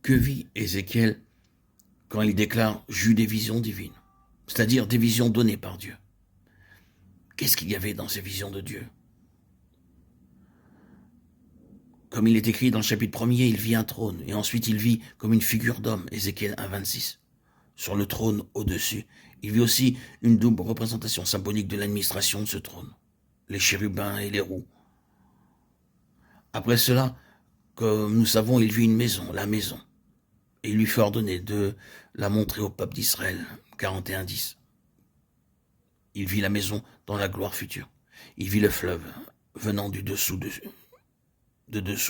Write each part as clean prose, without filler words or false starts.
Que vit Ézéchiel quand il déclare « j'eus des visions divines », c'est-à-dire des visions données par Dieu? Qu'est-ce qu'il y avait dans ces visions de Dieu? Comme il est écrit dans le chapitre 1er, il vit un trône, et ensuite il vit comme une figure d'homme, Ézéchiel 1,26. Sur le trône au-dessus, il vit aussi une double représentation symbolique de l'administration de ce trône, les chérubins et les roues. Après cela, comme nous savons, il vit une maison, la maison, et il lui fait ordonner de la montrer au peuple d'Israël, 41,10. Il vit la maison dans la gloire future. Il vit le fleuve venant de dessous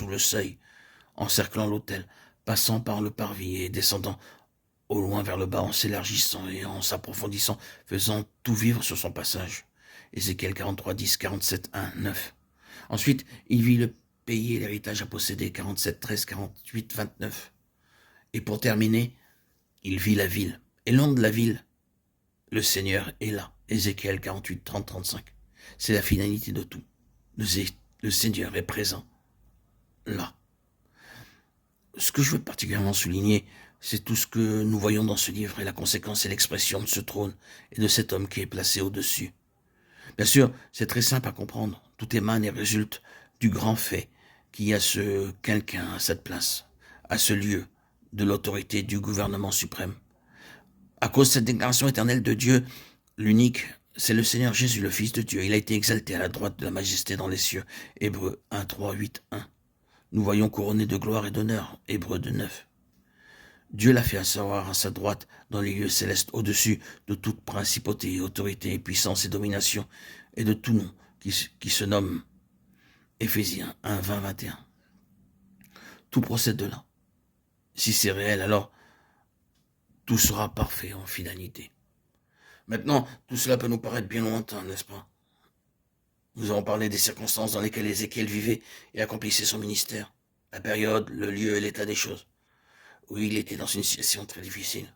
le seuil, encerclant l'autel, passant par le parvis et descendant au loin vers le bas en s'élargissant et en s'approfondissant, faisant tout vivre sur son passage. Ézéchiel 43, 10, 47, 1, 9. Ensuite, il vit le pays et l'héritage à posséder, 47, 13, 48, 29. Et pour terminer, il vit la ville. Et le nom de la ville, le Seigneur est là. Ézéchiel 48, 30, 35. C'est la finalité de tout. Le Seigneur est présent là. Ce que je veux particulièrement souligner, c'est tout ce que nous voyons dans ce livre et la conséquence et l'expression de ce trône et de cet homme qui est placé au-dessus. Bien sûr, c'est très simple à comprendre. Tout émane et résulte du grand fait qu'il y a ce quelqu'un à cette place, à ce lieu de l'autorité du gouvernement suprême. À cause de cette déclaration éternelle de Dieu, l'unique, c'est le Seigneur Jésus, le Fils de Dieu. Il a été exalté à la droite de la majesté dans les cieux. Hébreux 1, 3, 8, 1. Nous voyons couronné de gloire et d'honneur. Hébreux 2, 9. Dieu l'a fait asseoir à sa droite dans les lieux célestes au-dessus de toute principauté, autorité, puissance et domination, et de tout nom qui se nomme Éphésiens 1, 20, 21. Tout procède de là. Si c'est réel, alors tout sera parfait en finalité. Maintenant, tout cela peut nous paraître bien lointain, n'est-ce pas? Nous avons parlé des circonstances dans lesquelles Ézéchiel vivait et accomplissait son ministère, la période, le lieu et l'état des choses. Oui, il était dans une situation très difficile.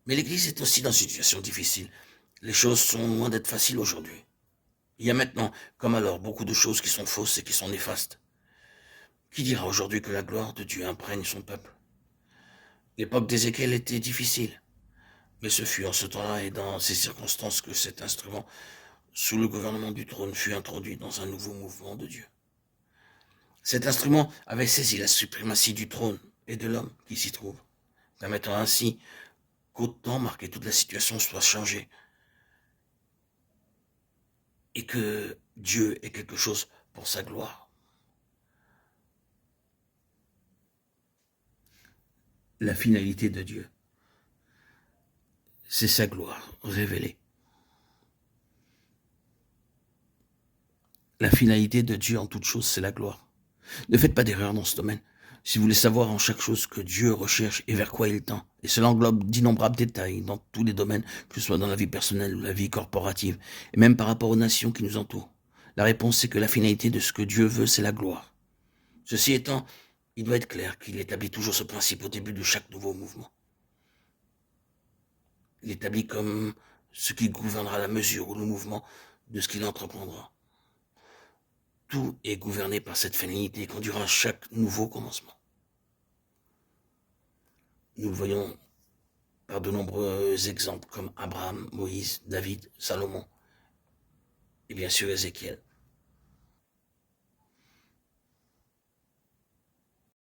Mais l'Église est aussi dans une situation difficile. Les choses sont loin d'être faciles aujourd'hui. Il y a maintenant, comme alors, beaucoup de choses qui sont fausses et qui sont néfastes. Qui dira aujourd'hui que la gloire de Dieu imprègne son peuple? L'époque d'Ézéchiel était difficile. Mais ce fut en ce temps-là et dans ces circonstances que cet instrument, sous le gouvernement du trône, fut introduit dans un nouveau mouvement de Dieu. Cet instrument avait saisi la suprématie du trône et de l'homme qui s'y trouve, permettant ainsi qu'au temps marqué toute la situation soit changée et que Dieu ait quelque chose pour sa gloire. La finalité de Dieu, c'est sa gloire révélée. La finalité de Dieu en toute chose, c'est la gloire. Ne faites pas d'erreur dans ce domaine. Si vous voulez savoir en chaque chose que Dieu recherche et vers quoi il tend, et cela englobe d'innombrables détails dans tous les domaines, que ce soit dans la vie personnelle ou la vie corporative, et même par rapport aux nations qui nous entourent, la réponse c'est que la finalité de ce que Dieu veut, c'est la gloire. Ceci étant, il doit être clair qu'il établit toujours ce principe au début de chaque nouveau mouvement. Il établit comme ce qui gouvernera la mesure ou le mouvement de ce qu'il entreprendra. Tout est gouverné par cette finalité et conduira à chaque nouveau commencement. Nous le voyons par de nombreux exemples comme Abraham, Moïse, David, Salomon et bien sûr Ézéchiel.